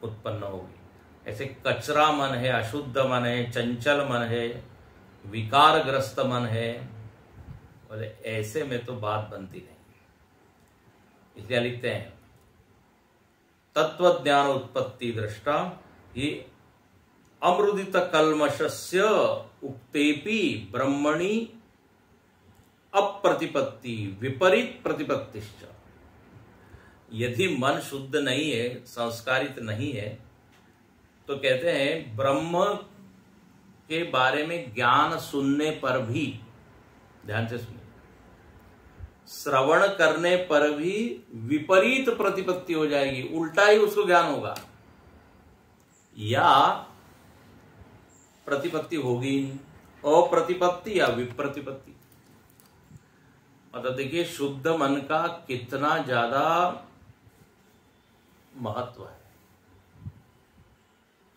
A: उत्पन्न होगी। ऐसे कचरा मन है, अशुद्ध मन है, चंचल मन है, विकारग्रस्त मन है, बोले ऐसे में तो बात बनती नहीं। इसलिए लिखते हैं तत्व ज्ञान उत्पत्ति दृष्टा ही अमृदित कल्मषस्य उक्तेपि ब्रह्मणि अप्रतिपत्ति विपरीत प्रतिपत्तिश्च। यदि मन शुद्ध नहीं है, संस्कारित नहीं है, तो कहते हैं ब्रह्म के बारे में ज्ञान सुनने पर भी, ध्यान से सुनिए, श्रवण करने पर भी विपरीत प्रतिपत्ति हो जाएगी, उल्टा ही उसको ज्ञान होगा, या प्रतिपत्ति होगी नहीं, अप्रतिपत्ति या विप्रतिपत्ति। मतलब देखिए शुद्ध मन का कितना ज्यादा महत्व है।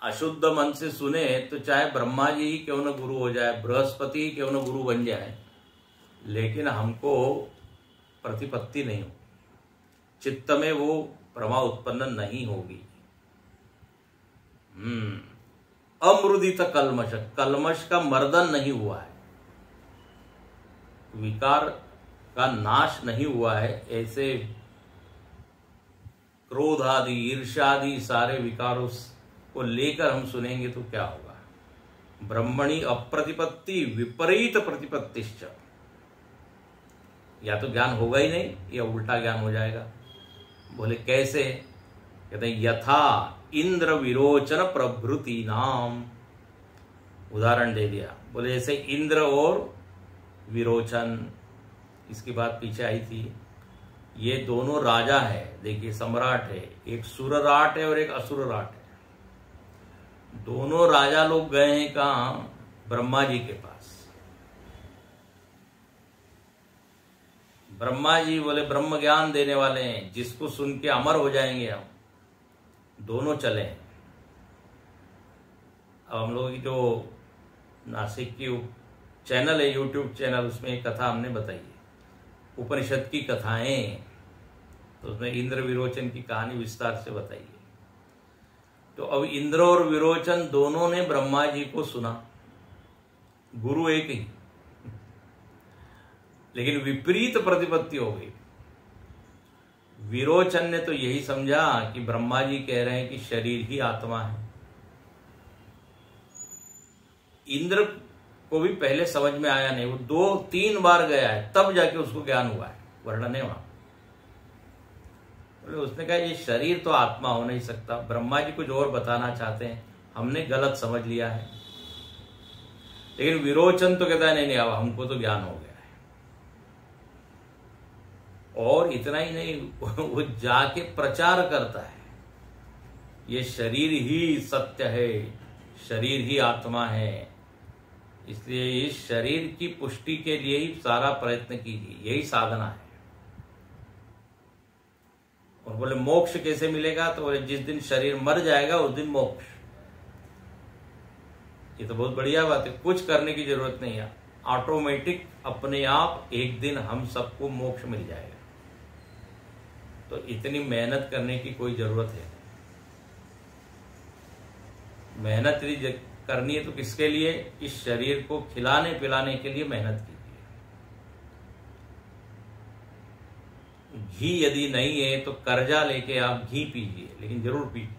A: अशुद्ध मन से सुने तो चाहे ब्रह्मा जी ही क्यों न गुरु हो जाए, बृहस्पति ही क्यों न गुरु बन जाए, लेकिन हमको प्रतिपत्ति नहीं हो, चित्त में वो प्रमा उत्पन्न नहीं होगी। अमृदित कल्मष, कल्मष का मर्दन नहीं हुआ है, विकार का नाश नहीं हुआ है। ऐसे क्रोध आदि, ईर्ष्या आदि सारे विकारों को लेकर हम सुनेंगे तो क्या होगा। ब्रह्मणि अप्रतिपत्ति विपरीत प्रतिपत्तिश्च, या तो ज्ञान होगा ही नहीं या उल्टा ज्ञान हो जाएगा। बोले कैसे? कहते हैं यथा इंद्र विरोचन प्रभृति नाम, उदाहरण दे दिया। बोले जैसे इंद्र और विरोचन, इसकी बात पीछे आई थी, ये दोनों राजा है, देखिए सम्राट है, एक सुरराट है और एक असुरराट है। दोनों राजा लोग गए हैं कहां? ब्रह्मा जी के पास। ब्रह्मा जी बोले ब्रह्म ज्ञान देने वाले हैं, जिसको सुन के अमर हो जाएंगे हम। दोनों चले। अब हम लोगों की जो नासिक की चैनल है, यूट्यूब चैनल, उसमें एक कथा हमने बताई है, उपनिषद की कथाएं, तो उसमें इंद्र विरोचन की कहानी विस्तार से बताई है। तो अब इंद्र और विरोचन दोनों ने ब्रह्मा जी को सुना, गुरु एक ही, लेकिन विपरीत प्रतिपत्ति हो गई। विरोचन ने तो यही समझा कि ब्रह्मा जी कह रहे हैं कि शरीर ही आत्मा है। इंद्र को भी पहले समझ में आया नहीं, वो 2-3 बार गया है तब जाके उसको ज्ञान हुआ है, वर्णन है वहां। उसने कहा ये शरीर तो आत्मा हो नहीं सकता, ब्रह्मा जी कुछ और बताना चाहते हैं, हमने गलत समझ लिया है। लेकिन विरोचन तो कहता है नहीं, अब हमको तो ज्ञान हो गया है। और इतना ही नहीं, वो जाके प्रचार करता है, ये शरीर ही सत्य है, शरीर ही आत्मा है, इसलिए इस शरीर की पुष्टि के लिए ही सारा प्रयत्न कीजिए, यही साधना है। और बोले मोक्ष कैसे मिलेगा? तो बोले जिस दिन शरीर मर जाएगा उस दिन मोक्ष। ये तो बहुत बढ़िया बात है, कुछ करने की जरूरत नहीं है, ऑटोमेटिक अपने आप एक दिन हम सबको मोक्ष मिल जाएगा। तो इतनी मेहनत करने की कोई जरूरत है? मेहनत करनी है तो किसके लिए? इस शरीर को खिलाने पिलाने के लिए मेहनत कीजिए। घी यदि नहीं है तो कर्जा लेके आप घी पीजिए, लेकिन जरूर पीजिए।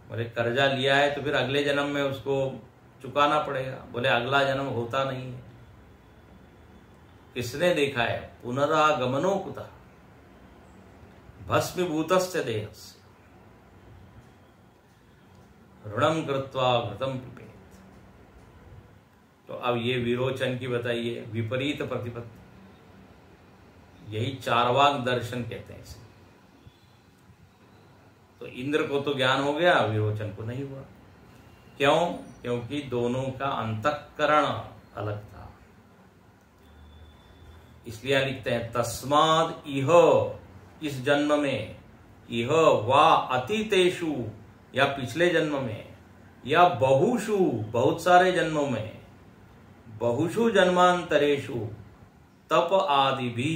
A: बोले कर्जा लिया है तो फिर अगले जन्म में उसको चुकाना पड़ेगा। बोले अगला जन्म होता नहीं है। किसने देखा है? पुनरागमनो कुतः भस्मीभूतस्य देहस्य ऋणम कृत्वा घृतम पिबेत। तो अब ये विरोचन की बताइए विपरीत प्रतिपत्ति, यही चार्वाक दर्शन कहते हैं इसे। तो इंद्र को तो ज्ञान हो गया, विरोचन को नहीं हुआ। क्यों? क्योंकि दोनों का अंतःकरण अलग था। इसलिए लिखते हैं तस्माद इह, इस जन्म में, इह वा अतीतेषु, या पिछले जन्म में, या बहुषु, बहुत सारे जन्मों में, बहुषु जन्मांतरेषु तप आदि भी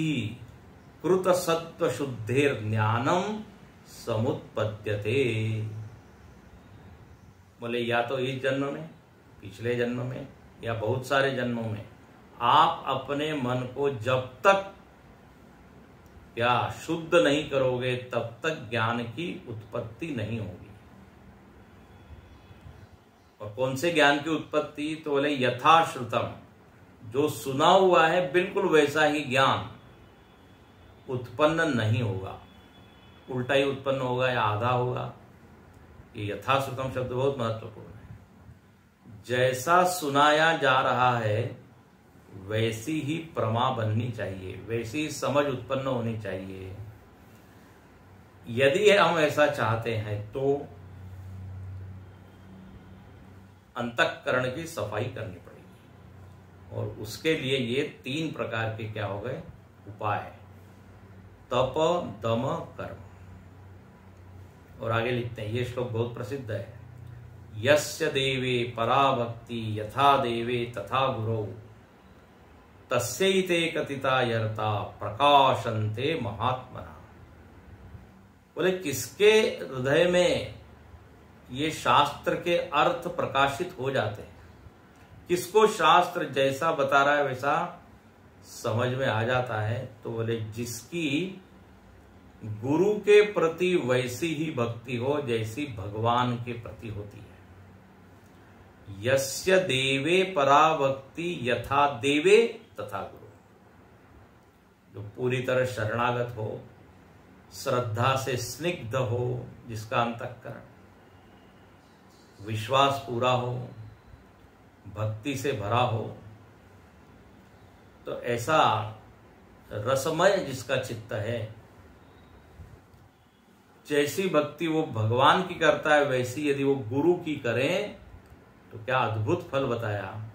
A: कृत सत्व शुद्धेर ज्ञानम समुत्पद्यते। बोले या तो इस जन्म में, पिछले जन्म में, या बहुत सारे जन्मों में आप अपने मन को जब तक क्या शुद्ध नहीं करोगे तब तक ज्ञान की उत्पत्ति नहीं होगी। और कौन से ज्ञान की उत्पत्ति? तो बोले यथाश्रुतम, जो सुना हुआ है बिल्कुल वैसा ही ज्ञान उत्पन्न नहीं होगा, उल्टा ही उत्पन्न होगा या आधा होगा। ये यथाश्रुतम शब्द बहुत महत्वपूर्ण है। जैसा सुनाया जा रहा है वैसी ही प्रमा बननी चाहिए, वैसी ही समझ उत्पन्न होनी चाहिए। यदि हम ऐसा चाहते हैं तो अंतःकरण की सफाई करनी पड़ेगी। और उसके लिए ये 3 प्रकार के क्या हो गए उपाय, तप, दम, कर्म। और आगे लिखते हैं, ये श्लोक बहुत प्रसिद्ध है, यस्य देवे पराभक्ति यथा देवे तथा गुरौ तस्यैते कथिता यर्ता प्रकाशन्ते महात्मना। बोले किसके हृदय में ये शास्त्र के अर्थ प्रकाशित हो जाते हैं, किसको शास्त्र जैसा बता रहा है वैसा समझ में आ जाता है, तो बोले जिसकी गुरु के प्रति वैसी ही भक्ति हो जैसी भगवान के प्रति होती है। यस्य देवे परा भक्ति यथा देवे तथा गुरु। जो पूरी तरह शरणागत हो, श्रद्धा से स्निग्ध हो, जिसका अंतःकरण विश्वास पूरा हो, भक्ति से भरा हो, तो ऐसा रसमय जिसका चित्त है, जैसी भक्ति वो भगवान की करता है वैसी यदि वो गुरु की करें तो क्या अद्भुत फल बताया।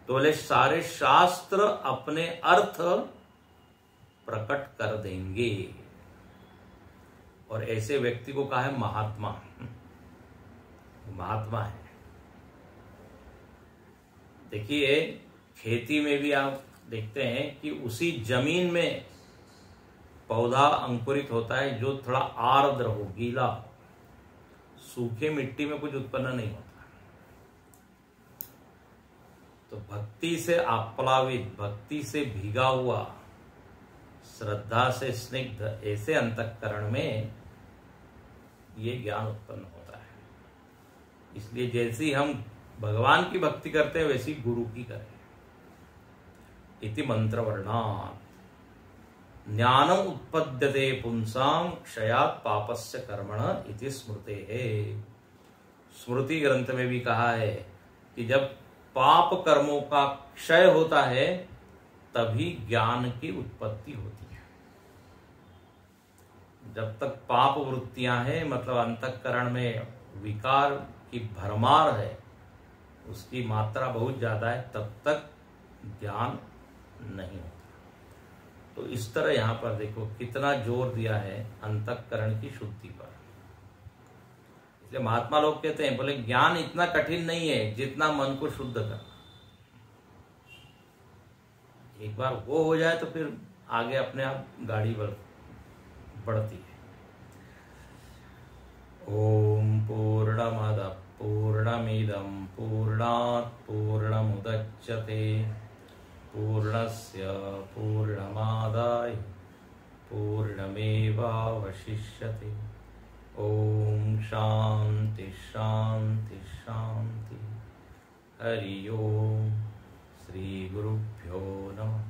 A: तो बोले सारे शास्त्र अपने अर्थ प्रकट कर देंगे। और ऐसे व्यक्ति को कहा है महात्मा। महात्मा है। देखिए खेती में भी आप देखते हैं कि उसी जमीन में पौधा अंकुरित होता है जो थोड़ा आर्द्र हो, गीला हो। सूखे मिट्टी में कुछ उत्पन्न नहीं होता। तो भक्ति से आप्लावित, भक्ति से भीगा हुआ, श्रद्धा से स्निग्ध ऐसे अंतःकरण में ये ज्ञान उत्पन्न होता है। इसलिए जैसी हम भगवान की भक्ति करते हैं वैसी गुरु की करें। इति मंत्रवर्णात् ज्ञानम उत्पद्यते पुंसाम क्षयात् पापस्य कर्मण इति स्मृतेः। स्मृति ग्रंथ में भी कहा है कि जब पाप कर्मों का क्षय होता है तभी ज्ञान की उत्पत्ति होती है। जब तक पाप वृत्तियां हैं, मतलब अंतःकरण में विकार की भरमार है, उसकी मात्रा बहुत ज्यादा है, तब तक ज्ञान नहीं होता। तो इस तरह यहां पर देखो कितना जोर दिया है अंतःकरण की शुद्धि पर। इसलिए महात्मा लोग कहते हैं, बोले ज्ञान इतना कठिन नहीं है जितना मन को शुद्ध करना। एक बार वो हो जाए तो फिर आगे अपने आप गाड़ी बढ़ती है। ओम पूर्णमद पूर्णमिदं पूर्णात् पूर्णमुदच्यते पूर्णस्य पूर्णमादाय पूर्णमेवावशिष्यते। ओम शांति शांति शांति। हरि ओम। श्री गुरुभ्यो नमः।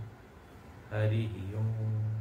A: हरि ओम।